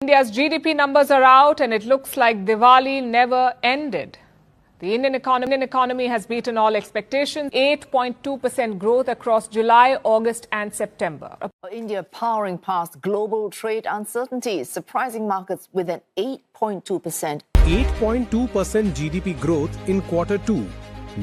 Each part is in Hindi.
India's GDP numbers are out and it looks like Diwali never ended. The Indian economy has beaten all expectations. 8.2% growth across July, August and September. India powering past global trade uncertainties, surprising markets with an 8.2%. 8.2% GDP growth in quarter two.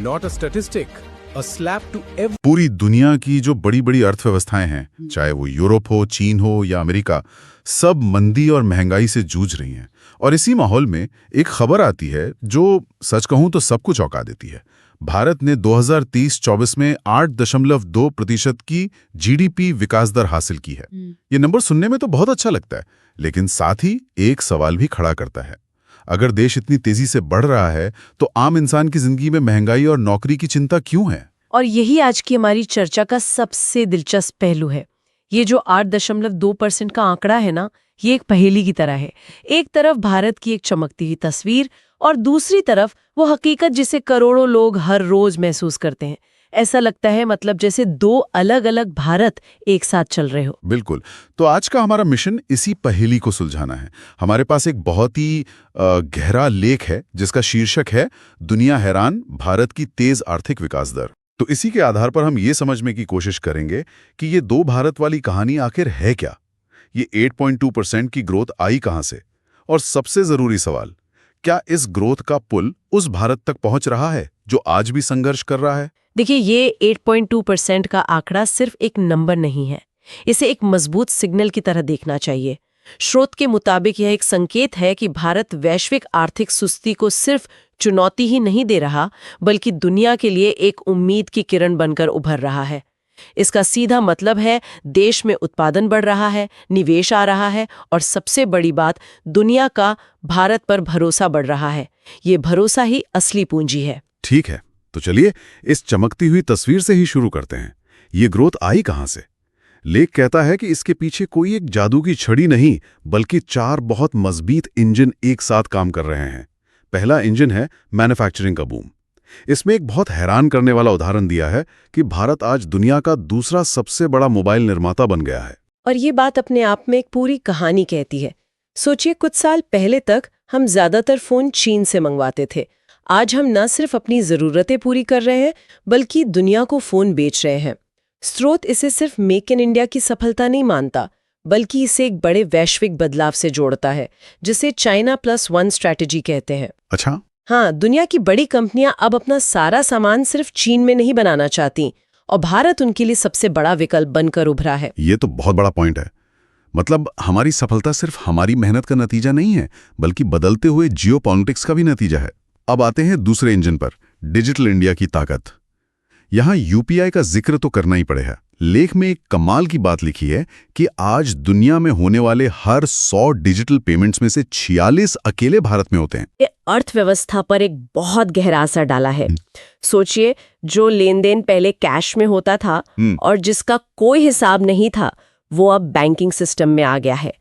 Not a statistic, a slap to every... पूरी दुनिया की जो बड़ी बड़ी अर्थव्यवस्थाएं हैं, चाहे वो यूरोप हो, चीन हो या अमेरिका, सब मंदी और महंगाई से जूझ रही हैं। और इसी माहौल में एक खबर आती है जो सच कहूं तो सबको चौंका देती है। भारत ने 2023-24 में 8.2% की जीडीपी विकास दर हासिल की है। ये नंबर सुनने में तो बहुत अच्छा लगता है, लेकिन साथ ही एक सवाल भी खड़ा करता है। अगर देश इतनी तेजी से बढ़ रहा है तो आम इंसान की जिंदगी में महंगाई और नौकरी की चिंता क्यों है? और यही आज की हमारी चर्चा का सबसे दिलचस्प पहलू है। ये जो 8.2% का आंकड़ा है ना, ये एक पहेली की तरह है। एक तरफ भारत की एक चमकती हुई तस्वीर और दूसरी तरफ वो हकीकत जिसे करोड़ों लोग हर रोज महसूस करते हैं। ऐसा लगता है मतलब जैसे दो अलग अलग भारत एक साथ चल रहे हो। बिल्कुल। तो आज का हमारा मिशन इसी पहेली को सुलझाना है। हमारे पास एक बहुत ही गहरा लेख है जिसका शीर्षक है दुनिया हैरान, भारत की तेज आर्थिक विकास दर। तो इसी के आधार पर हम ये समझने की कोशिश करेंगे कि ये दो भारत वाली कहानी आखिर है क्या, ये 8.2% की ग्रोथ आई कहां से, और सबसे जरूरी सवाल, क्या इस ग्रोथ का पुल उस भारत तक पहुंच रहा है जो आज भी संघर्ष कर रहा है? देखिए, ये 8.2% का आंकड़ा सिर्फ एक नंबर नहीं है, इसे एक मजबूत सिग्नल की तरह देखना चाहिए। स्रोत के मुताबिक यह एक संकेत है कि भारत वैश्विक आर्थिक सुस्ती को सिर्फ चुनौती ही नहीं दे रहा, बल्कि दुनिया के लिए एक उम्मीद की किरण बनकर उभर रहा है। इसका सीधा मतलब है देश में उत्पादन बढ़ रहा है, निवेश आ रहा है और सबसे बड़ी बात, दुनिया का भारत पर भरोसा बढ़ रहा है। ये भरोसा ही असली पूंजी है। ठीक है, तो चलिए इस चमकती हुई तस्वीर से ही शुरू करते हैं। ये ग्रोथ आई कहां से? लेख कहता है कि इसके पीछे कोई एक जादू की छड़ी नहीं, बल्कि 4 बहुत मजबूत इंजन एक साथ काम कर रहे हैं। पहला इंजन है मैन्युफैक्चरिंग का बूम। इसमें एक बहुत हैरान करने वाला उदाहरण दिया है कि भारत आज दुनिया का दूसरा सबसे बड़ा मोबाइल निर्माता बन गया है। और ये बात अपने आप में एक पूरी कहानी कहती है। सोचिए, कुछ साल पहले तक हम ज्यादातर फोन चीन से मंगवाते थे। आज हम न सिर्फ अपनी जरूरतें पूरी कर रहे हैं, बल्कि दुनिया को फोन बेच रहे हैं। स्रोत इसे सिर्फ मेक इन इंडिया की सफलता नहीं मानता, बल्कि इसे एक बड़े वैश्विक बदलाव से जोड़ता है, जिसे चाइना +1 स्ट्रैटेजी कहते हैं। अच्छा? हाँ, दुनिया की बड़ी कंपनियां अब अपना सारा सामान सिर्फ चीन में नहीं बनाना चाहती, और भारत उनके लिए सबसे बड़ा विकल्प बनकर उभरा है। ये तो बहुत बड़ा पॉइंट है। मतलब हमारी सफलता सिर्फ हमारी मेहनत का नतीजा नहीं है, बल्कि बदलते हुए जियोपॉलिटिक्स का भी नतीजा है। अब आते हैं दूसरे इंजन पर, डिजिटल इंडिया की ताकत। यहां यूपीआई का जिक्र तो करना ही पड़ेगा। लेख में एक कमाल की बात लिखी है कि आज दुनिया में होने वाले हर 100 डिजिटल पेमेंट्स में से 46 अकेले भारत में होते हैं। ये अर्थव्यवस्था पर एक बहुत गहरा असर डाला है। सोचिए, जो लेन देन पहले कैश में होता था और जिसका कोई हिसाब नहीं था, वो अब बैंकिंग सिस्टम में आ गया है।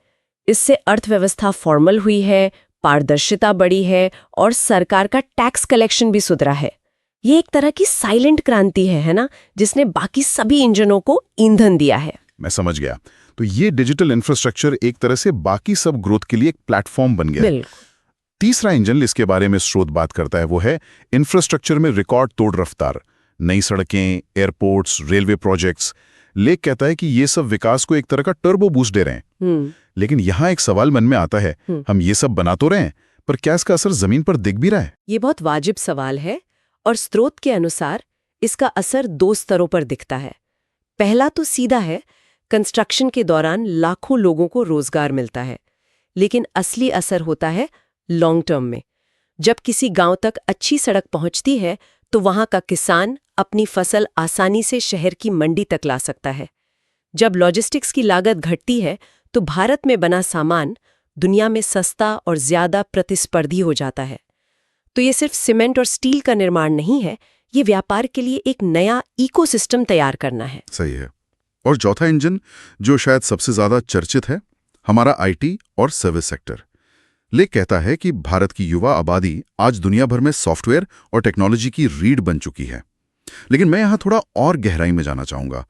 इससे अर्थव्यवस्था फॉर्मल हुई है, पारदर्शिता बढ़ी है और सरकार का टैक्स कलेक्शन भी सुधरा है। ये एक तरह की साइलेंट क्रांति है ना, जिसने बाकी सभी इंजनों को ईंधन दिया है। मैं समझ गया। तो ये डिजिटल इंफ्रास्ट्रक्चर एक तरह से बाकी सब ग्रोथ के लिए एक प्लेटफॉर्म बन गया है। तीसरा इंजन इसके बारे में स्रोत बात करता है, वो है इंफ्रास्ट्रक्चर में रिकॉर्ड तोड़ रफ्तार। नई सड़कें, एयरपोर्ट्स, रेलवे प्रोजेक्ट्स। लेख कहता है कि ये सब विकास को एक तरह का टर्बो बूस्ट दे रहे हैं। लेकिन यहाँ एक सवाल मन में आता है, हम ये सब बना तो रहे हैं, पर क्या इसका असर जमीन पर दिख भी रहा है? ये बहुत वाजिब सवाल है, और स्रोत के अनुसार इसका असर 2 स्तरों पर दिखता है। पहला तो सीधा है, कंस्ट्रक्शन के दौरान लाखों लोगों को रोजगार मिलता है। लेकिन असली असर होता है लॉन्ग टर्म में। जब किसी गांव तक अच्छी सड़क पहुंचती है, तो वहां का किसान अपनी फसल आसानी से शहर की मंडी तक ला सकता है। जब लॉजिस्टिक्स की लागत घटती है, तो भारत में बना सामान दुनिया में सस्ता और ज्यादा प्रतिस्पर्धी हो जाता है। तो ये सिर्फ सीमेंट और स्टील का निर्माण नहीं है, ये व्यापार के लिए एक नया इकोसिस्टम तैयार करना है। सही है। और चौथा इंजन, जो शायद सबसे ज्यादा चर्चित है, हमारा आईटी और सर्विस सेक्टर। लेख कहता है कि भारत की युवा आबादी आज दुनिया भर में सॉफ्टवेयर और टेक्नोलॉजी की रीढ़ बन चुकी है। लेकिन मैं यहां थोड़ा और गहराई में जाना चाहूंगा।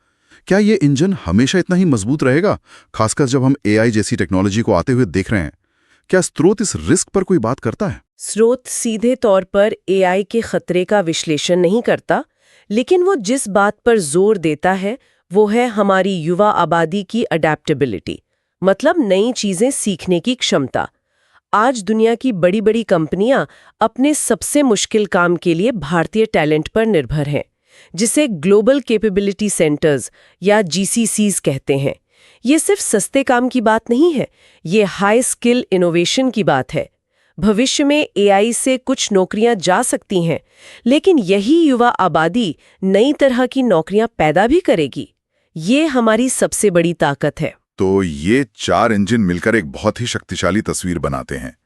क्या ये इंजन हमेशा इतना ही मजबूत रहेगा, खासकर जब हम एआई जैसी टेक्नोलॉजी को आते हुए देख रहे हैं? क्या स्रोत इस रिस्क पर कोई बात करता है? स्रोत सीधे तौर पर एआई के खतरे का विश्लेषण नहीं करता, लेकिन वो जिस बात पर जोर देता है वो है हमारी युवा आबादी की अडेप्टेबिलिटी, मतलब नई चीजें सीखने की क्षमता। आज दुनिया की बड़ी बड़ी कंपनियां अपने सबसे मुश्किल काम के लिए भारतीय टैलेंट पर निर्भर हैं, जिसे ग्लोबल कैपेबिलिटी सेंटर्स या जीसीसीज कहते हैं। ये सिर्फ सस्ते काम की बात नहीं है, ये हाई स्किल इनोवेशन की बात है। भविष्य में एआई से कुछ नौकरियां जा सकती हैं, लेकिन यही युवा आबादी नई तरह की नौकरियां पैदा भी करेगी। ये हमारी सबसे बड़ी ताकत है। तो ये 4 इंजन मिलकर एक बहुत ही शक्तिशाली तस्वीर बनाते हैं,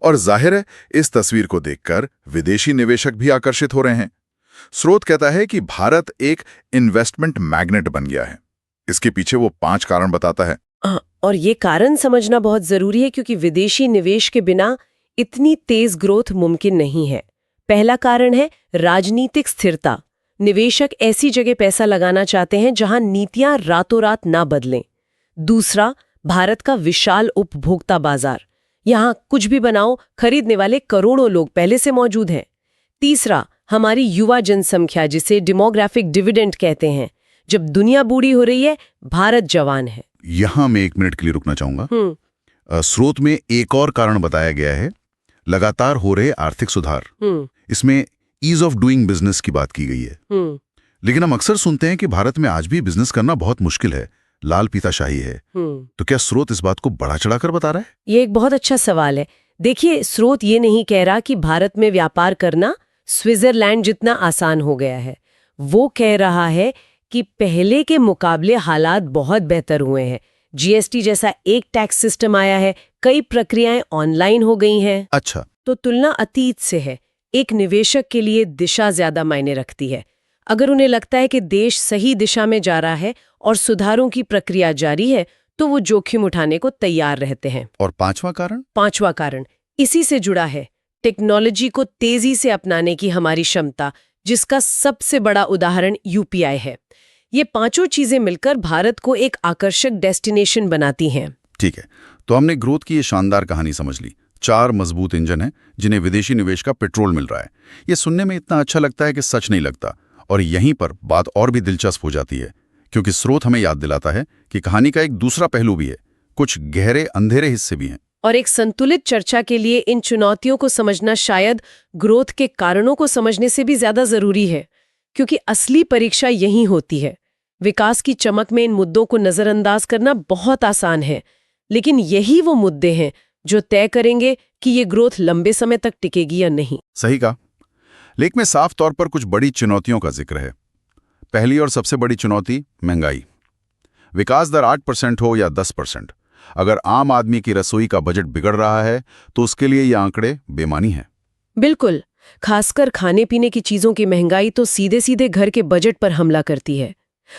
और जाहिर है इस तस्वीर को देखकर विदेशी निवेशक भी आकर्षित हो रहे हैं। स्रोत कहता है कि भारत एक इन्वेस्टमेंट मैग्नेट बन गया है। इसके पीछे वो 5 कारण बताता है। और ये कारण समझना बहुत जरूरी है, क्योंकि विदेशी निवेश के बिना इतनी तेज ग्रोथ मुमकिन नहीं है। पहला कारण है राजनीतिक स्थिरता। निवेशक ऐसी जगह पैसा लगाना चाहते हैं जहां नीतियां रातों रात ना बदलें। दूसरा, भारत का विशाल उपभोक्ता बाजार। यहां कुछ भी बनाओ, खरीदने वाले करोड़ों लोग पहले से मौजूद हैं। तीसरा, हमारी युवा जनसंख्या, जिसे डेमोग्राफिक डिविडेंड कहते हैं। जब दुनिया बूढ़ी हो रही है, भारत जवान है। यहां मैं 1 मिनट के लिए रुकना चाहूंगा। स्रोत में एक और कारण बताया गया है, लगातार हो रहे आर्थिक सुधार। इसमें ईज ऑफ डूइंग बिजनेस की बात की गई है। लेकिन हम अक्सर सुनते हैं कि भारत में आज भी बिजनेस करना बहुत मुश्किल है, लाल पीताशाही है। तो क्या स्रोत इस बात को बढ़ा चढ़ाकर बता रहा है? ये एक बहुत अच्छा सवाल है। देखिए, स्रोत ये नहीं कह रहा कि भारत में व्यापार करना स्विट्जरलैंड जितना आसान हो गया है। वो कह रहा है कि पहले के मुकाबले हालात बहुत बेहतर हुए हैं। जीएसटी जैसा एक टैक्स सिस्टम आया है, कई प्रक्रियाएं ऑनलाइन हो गई हैं। अच्छा, तो तुलना अतीत से है। एक निवेशक के लिए दिशा ज्यादा मायने रखती है। अगर उन्हें लगता है कि देश सही दिशा में जा रहा है और सुधारों की प्रक्रिया जारी है, तो वो जोखिम उठाने को तैयार रहते हैं। और पांचवा कारण? पांचवा कारण इसी से जुड़ा है, टेक्नोलॉजी को तेजी से अपनाने की हमारी क्षमता, जिसका सबसे बड़ा उदाहरण यूपीआई है। ये पांचों चीजें मिलकर भारत को एक आकर्षक डेस्टिनेशन बनाती हैं। ठीक है, तो हमने ग्रोथ की ये शानदार कहानी समझ ली। 4 मजबूत इंजन हैं जिन्हें विदेशी निवेश का पेट्रोल मिल रहा है। ये सुनने में इतना अच्छा लगता है कि सच नहीं लगता। और यहीं पर बात और भी दिलचस्प हो जाती है, क्योंकि स्रोत हमें याद दिलाता है कि कहानी का एक दूसरा पहलू भी है, कुछ गहरे अंधेरे हिस्से भी हैं। और एक संतुलित चर्चा के लिए इन चुनौतियों को समझना शायद ग्रोथ के कारणों को समझने से भी ज्यादा जरूरी है, क्योंकि असली परीक्षा यहीं होती है। विकास की चमक में इन मुद्दों को नजरअंदाज करना बहुत आसान है, लेकिन यही वो मुद्दे हैं जो तय करेंगे कि ये ग्रोथ लंबे समय तक टिकेगी या नहीं। सही कहा। लेख में साफ तौर पर कुछ बड़ी चुनौतियों का जिक्र है। पहली और सबसे बड़ी चुनौती महंगाई। विकास दर 8% हो या 10%, अगर आम आदमी की रसोई का बजट बिगड़ रहा है तो उसके लिए ये आंकड़े बेमानी हैं। बिल्कुल, खासकर खाने पीने की चीजों की महंगाई तो सीधे सीधे घर के बजट पर हमला करती है।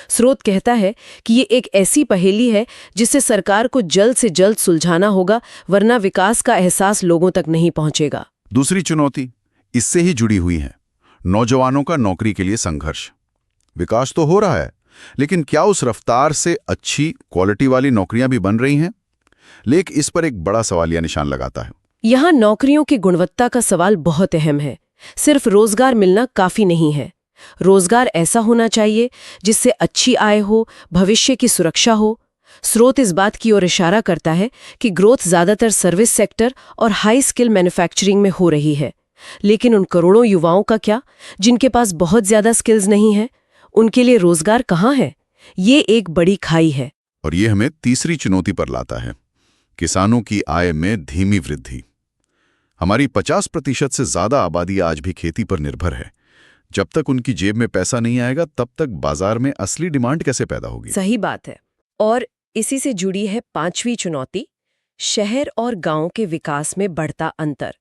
स्रोत कहता है कि ये एक ऐसी पहेली है जिसे सरकार को जल्द से जल्द सुलझाना होगा, वरना विकास का एहसास लोगों तक नहीं पहुंचेगा। दूसरी चुनौती इससे ही जुड़ी हुई है, नौजवानों का नौकरी के लिए संघर्ष। विकास तो हो रहा है, लेकिन क्या उस रफ्तार से अच्छी क्वालिटी वाली नौकरियां भी बन रही हैं? लेख इस पर एक बड़ा सवालिया निशान लगाता है। यहाँ नौकरियों की गुणवत्ता का सवाल बहुत अहम है। सिर्फ रोजगार मिलना काफी नहीं है। रोजगार ऐसा होना चाहिए जिससे अच्छी आय हो, भविष्य की सुरक्षा हो। स्रोत इस बात की ओर इशारा करता है कि ग्रोथ ज्यादातर सर्विस सेक्टर और हाई स्किल मैन्युफैक्चरिंग में हो रही है। लेकिन उन करोड़ों युवाओं का क्या, जिनके पास बहुत ज्यादा स्किल्स नहीं है? उनके लिए रोजगार कहाँ है? ये एक बड़ी खाई है। और ये हमें तीसरी चुनौती पर लाता है, किसानों की आय में धीमी वृद्धि। हमारी 50% से ज्यादा आबादी आज भी खेती पर निर्भर है। जब तक उनकी जेब में पैसा नहीं आएगा, तब तक बाजार में असली डिमांड कैसे पैदा होगी? सही बात है। और इसी से जुड़ी है 5वीं चुनौती, शहर और गांव के विकास में बढ़ता अंतर।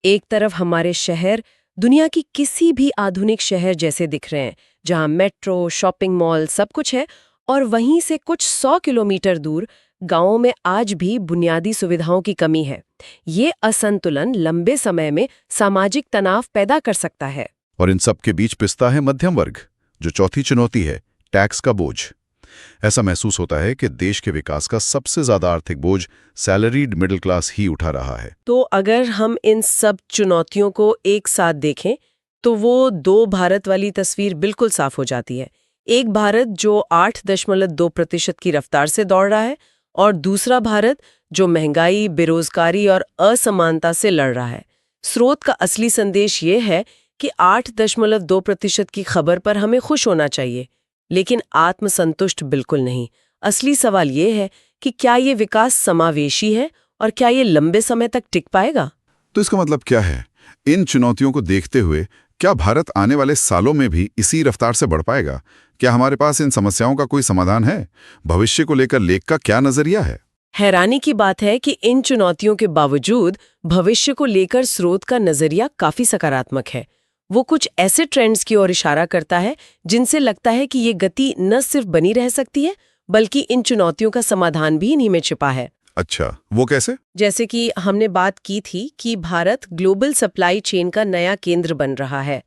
एक तरफ हमारे शहर दुनिया की किसी भी आधुनिक शहर जैसे दिख रहे हैं, जहां मेट्रो, शॉपिंग मॉल सब कुछ है, और वहीं से कुछ 100 किलोमीटर दूर गांवों में आज भी बुनियादी सुविधाओं की कमी है। ये असंतुलन लंबे समय में सामाजिक तनाव पैदा कर सकता है। और इन सब के बीच पिसता है मध्यम वर्ग, जो चौथी चुनौती है, टैक्स का बोझ। ऐसा महसूस होता है कि देश के विकास का सबसे ज्यादा आर्थिक बोझ सैलरीड मिडिल क्लास ही उठा रहा है। तो अगर हम इन सब चुनौतियों को एक साथ देखें तो वो दो भारत वाली तस्वीर बिल्कुल साफ हो जाती है। एक भारत जो 8.2% की रफ्तार से दौड़ रहा है और दूसरा भारत जो महंगाई, बेरोजगारी और असमानता से लड़ रहा है। स्रोत का असली संदेश ये है कि 8.2% की खबर पर हमें खुश होना चाहिए, लेकिन आत्मसंतुष्ट बिल्कुल नहीं। असली सवाल ये है कि क्या ये विकास समावेशी है और क्या ये लंबे समय तक टिक पाएगा? तो इसका मतलब क्या है? इन चुनौतियों को देखते हुए क्या भारत आने वाले सालों में भी इसी रफ्तार से बढ़ पाएगा? क्या हमारे पास इन समस्याओं का कोई समाधान है? भविष्य को लेकर लेख का क्या नजरिया है? हैरानी की बात है कि इन चुनौतियों के बावजूद भविष्य को लेकर स्रोत का नजरिया काफी सकारात्मक है। वो कुछ ऐसे ट्रेंड्स की ओर इशारा करता है जिनसे लगता है कि ये गति न सिर्फ बनी रह सकती है, बल्कि इन चुनौतियों का समाधान भी इन्हीं में छिपा है। अच्छा, वो कैसे? जैसे कि हमने बात की थी कि भारत ग्लोबल सप्लाई चेन का नया केंद्र बन रहा है।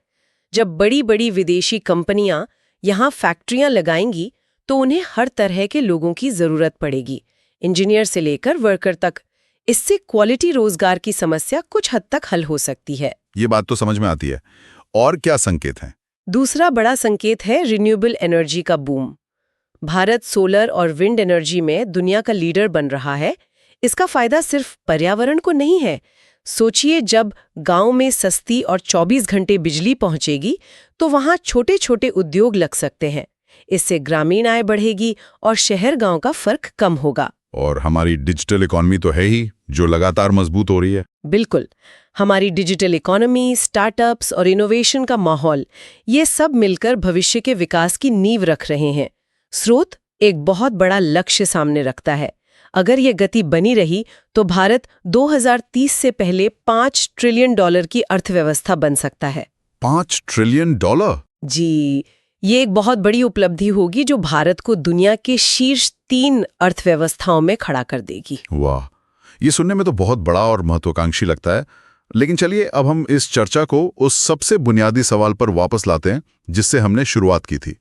जब बड़ी बड़ी विदेशी कंपनियां यहाँ फैक्ट्रियां लगाएंगी तो उन्हें हर तरह के लोगों की जरूरत पड़ेगी, इंजीनियर से लेकर वर्कर तक। इससे क्वालिटी रोजगार की समस्या कुछ हद तक हल हो सकती है। ये बात तो समझ में आती है। और क्या संकेत हैं? दूसरा बड़ा संकेत है रिन्यूएबल एनर्जी का बूम। भारत सोलर और विंड एनर्जी में दुनिया का लीडर बन रहा है। इसका फायदा सिर्फ पर्यावरण को नहीं है। सोचिए, जब गांव में सस्ती और 24 घंटे बिजली पहुंचेगी तो वहां छोटे छोटे उद्योग लग सकते हैं। इससे ग्रामीण आय बढ़ेगी और शहर गांव का फर्क कम होगा। और हमारी डिजिटल इकोनॉमी तो है ही, जो लगातार मजबूत हो रही है। बिल्कुल, हमारी डिजिटल इकोनॉमी, स्टार्टअप्स और इनोवेशन का माहौल, ये सब मिलकर भविष्य के विकास की नींव रख रहे हैं। स्रोत एक बहुत बड़ा लक्ष्य सामने रखता है। अगर ये गति बनी रही तो भारत 2030 से पहले $5 ट्रिलियन की अर्थव्यवस्था बन सकता है। $5 ट्रिलियन? जी, ये एक बहुत बड़ी उपलब्धि होगी जो भारत को दुनिया के शीर्ष 3 अर्थव्यवस्थाओं में खड़ा कर देगी। वाह, ये सुनने में तो बहुत बड़ा और महत्वाकांक्षी लगता है। लेकिन चलिए अब हम इस चर्चा को उस सबसे बुनियादी सवाल पर वापस लाते हैं जिससे हमने शुरुआत की थी।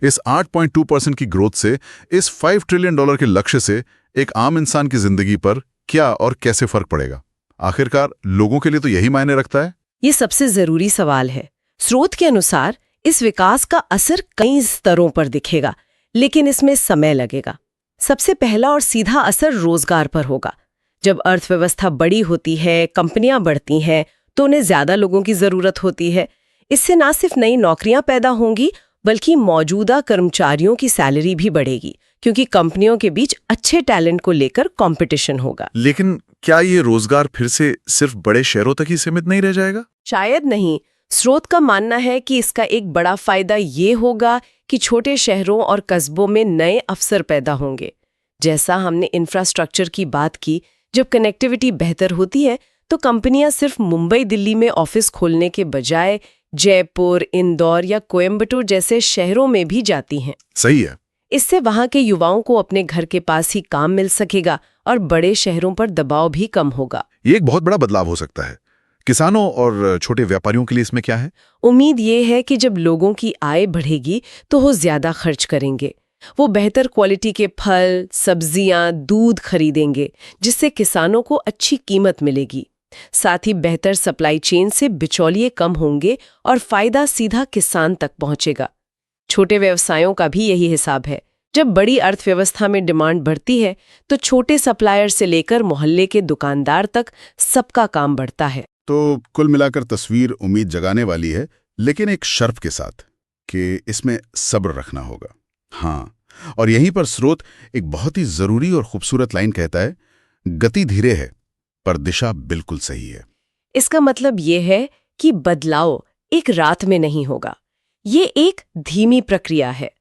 इस 8.2% की ग्रोथ से, इस $5 ट्रिलियन के लक्ष्य से एक आम इंसान की जिंदगी पर क्या और कैसे फर्क पड़ेगा? आखिरकार लोगों के लिए तो यही मायने रखता है। ये सबसे जरूरी सवाल है। स्रोत के अनुसार इस विकास का असर कई स्तरों पर दिखेगा, लेकिन इसमें समय लगेगा। सबसे पहला और सीधा असर रोजगार पर होगा। जब अर्थव्यवस्था बड़ी होती है, कंपनियां बढ़ती हैं, तो उन्हें ज्यादा लोगों की जरूरत होती है। इससे न सिर्फ नई नौकरियां पैदा होंगी, बल्कि मौजूदा कर्मचारियों की सैलरी भी बढ़ेगी, क्योंकि कंपनियों के बीच अच्छे टैलेंट को लेकर कंपटीशन होगा। लेकिन क्या ये रोजगार फिर से सिर्फ बड़े शहरों तक ही सीमित नहीं रह जाएगा? शायद नहीं। स्रोत का मानना है कि इसका एक बड़ा फायदा ये होगा कि छोटे शहरों और कस्बों में नए अवसर पैदा होंगे। जैसा हमने इंफ्रास्ट्रक्चर की बात की, जब कनेक्टिविटी बेहतर होती है तो कंपनियां सिर्फ मुंबई दिल्ली में ऑफिस खोलने के बजाय जयपुर, इंदौर या कोयम्बटूर जैसे शहरों में भी जाती हैं। सही है। इससे वहां के युवाओं को अपने घर के पास ही काम मिल सकेगा और बड़े शहरों पर दबाव भी कम होगा। ये एक बहुत बड़ा बदलाव हो सकता है। किसानों और छोटे व्यापारियों के लिए इसमें क्या है? उम्मीद ये है कि जब लोगों की आय बढ़ेगी तो वो ज्यादा खर्च करेंगे। वो बेहतर क्वालिटी के फल, सब्जियां, दूध खरीदेंगे, जिससे किसानों को अच्छी कीमत मिलेगी। साथ ही बेहतर सप्लाई चेन से बिचौलिए कम होंगे और फायदा सीधा किसान तक पहुंचेगा। छोटे व्यवसायों का भी यही हिसाब है। जब बड़ी अर्थव्यवस्था में डिमांड बढ़ती है तो छोटे सप्लायर से लेकर मोहल्ले के दुकानदार तक सबका काम बढ़ता है। तो कुल मिलाकर तस्वीर उम्मीद जगाने वाली है, लेकिन एक शर्त के साथ कि इसमें सब्र रखना होगा। हाँ, और यहीं पर स्रोत एक बहुत ही जरूरी और खूबसूरत लाइन कहता है, गति धीरे है पर दिशा बिल्कुल सही है। इसका मतलब ये है कि बदलाव एक रात में नहीं होगा। ये एक धीमी प्रक्रिया है।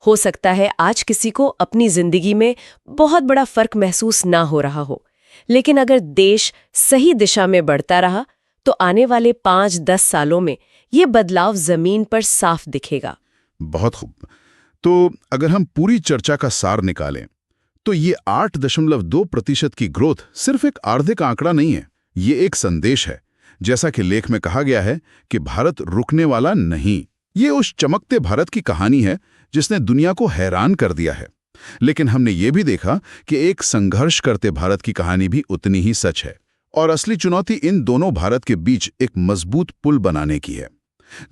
हो सकता है आज किसी को अपनी जिंदगी में बहुत बड़ा फर्क महसूस ना हो रहा हो, लेकिन अगर देश सही दिशा में बढ़ता रहा तो आने वाले 5-10 सालों में ये बदलाव जमीन पर साफ दिखेगा। बहुत खूब। तो अगर हम पूरी चर्चा का सार निकालें तो ये 8.2% की ग्रोथ सिर्फ एक आर्थिक आंकड़ा नहीं है, ये एक संदेश है। जैसा कि लेख में कहा गया है कि भारत रुकने वाला नहीं, ये उस चमकते भारत की कहानी है जिसने दुनिया को हैरान कर दिया है। लेकिन हमने ये भी देखा कि एक संघर्ष करते भारत की कहानी भी उतनी ही सच है, और असली चुनौती इन दोनों भारत के बीच एक मजबूत पुल बनाने की है।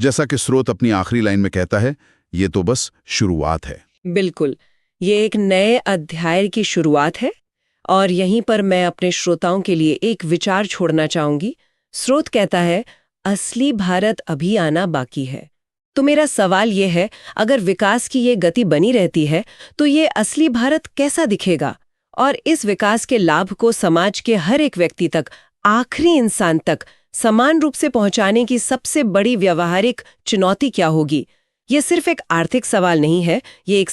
जैसा कि स्रोत अपनी आखिरी लाइन में कहता है, ये तो बस शुरुआत है। बिल्कुल, ये एक नए अध्याय की शुरुआत है। और यहीं पर मैं अपने श्रोताओं के लिए एक विचार छोड़ना चाहूंगी। स्रोत कहता है, असली भारत अभी आना बाकी है। तो मेरा सवाल ये है, अगर विकास की ये गति बनी रहती है तो ये असली भारत कैसा दिखेगा? और इस विकास के लाभ को समाज के हर एक व्यक्ति तक, आखिरी इंसान तक समान रूप से पहुंचाने की सबसे बड़ी व्यावहारिक चुनौती क्या होगी? ये सिर्फ एक आर्थिक सवाल नहीं है, ये एक